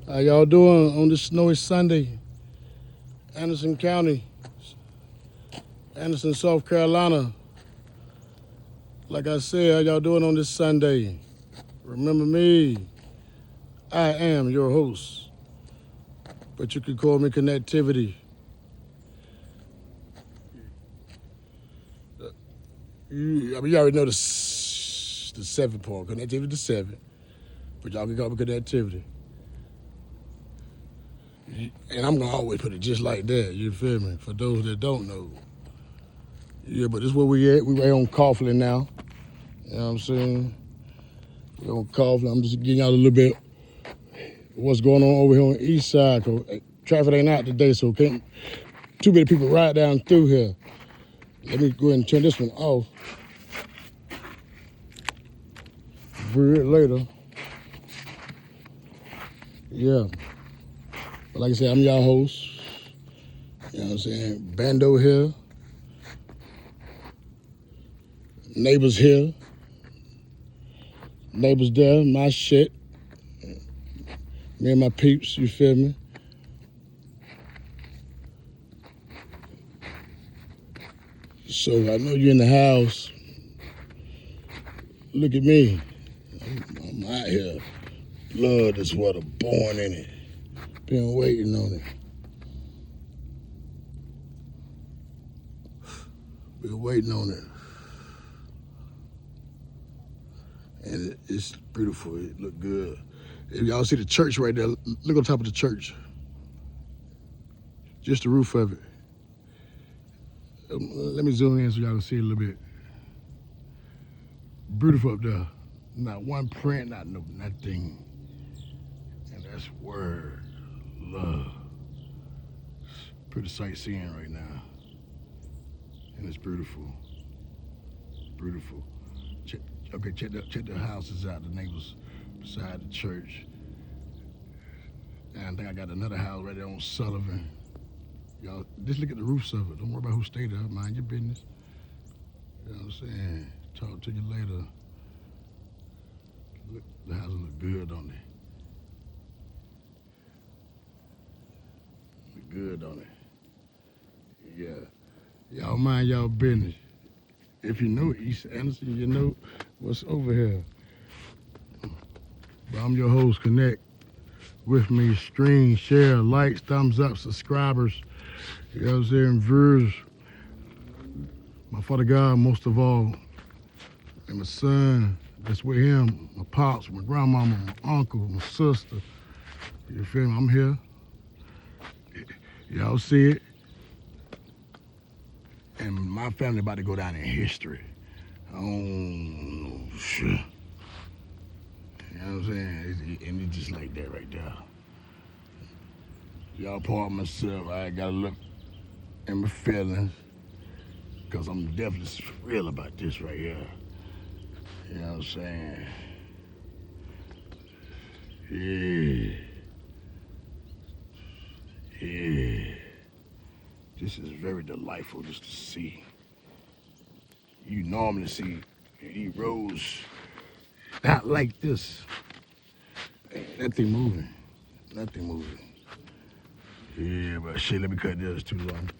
How y'all doing on this snowy Sunday? Anderson County, Anderson, South Carolina. Like I said, how y'all doing on this Sunday? Remember me, I am your host, but you can call me Connectivity. You already know the 7 part, Connectivity to 7, but y'all can call me Connectivity. And I'm gonna always put it just like that, you feel me? For those that don't know. Yeah, but this is where we at. We right on Coughlin now. You know what I'm saying? We on Coughlin. I'm just getting y'all a little bit what's going on over here on the east side. Cause traffic ain't out today, so can't too many people ride down through here. Let me go ahead and turn this one off. Brew it later. Yeah. But like I said, I'm y'all host. You know what I'm saying? Bando here. Neighbors here. Neighbors there. My shit. Me and my peeps, you feel me? So I know you're in the house. Look at me. I'm out here. Blood is what I'm born in it. Been waiting on it. Been waiting on it. And it's beautiful. It look good. If y'all see the church right there, look on top of the church. Just the roof of it. Let me zoom in so y'all can see a little bit. Beautiful up there. Not one print, not no nothing. And that's word, love. Pretty sightseeing right now. And it's beautiful. Beautiful. Check the houses out, the neighbors beside the church. And I think I got another house right there on Sullivan. Y'all, just look at the roofs of it. Don't worry about who stayed there. Mind your business. You know what I'm saying? Talk to you later. Look, the houses look good, don't they? Look good, don't they? Yeah. Y'all mind y'all business. If you know East Anderson, you know what's over here. But I'm your host, Connect. With me, stream, share, likes, thumbs up, subscribers. You know what I'm saying? Viewers. My father God, most of all. And my son, that's with him. My pops, my grandmama, my uncle, my sister. You feel me? I'm here. Y'all see it. And my family about to go down in history. Oh, shit. You know what I'm saying? And it's just like that right there. Y'all part myself, I gotta look in my feelings. Cause I'm definitely real about this right here. You know what I'm saying? Yeah. Yeah. This is very delightful just to see. You normally see these roads not like this. Ain't nothing moving. Nothing moving. Yeah, but shit, let me cut this, too long.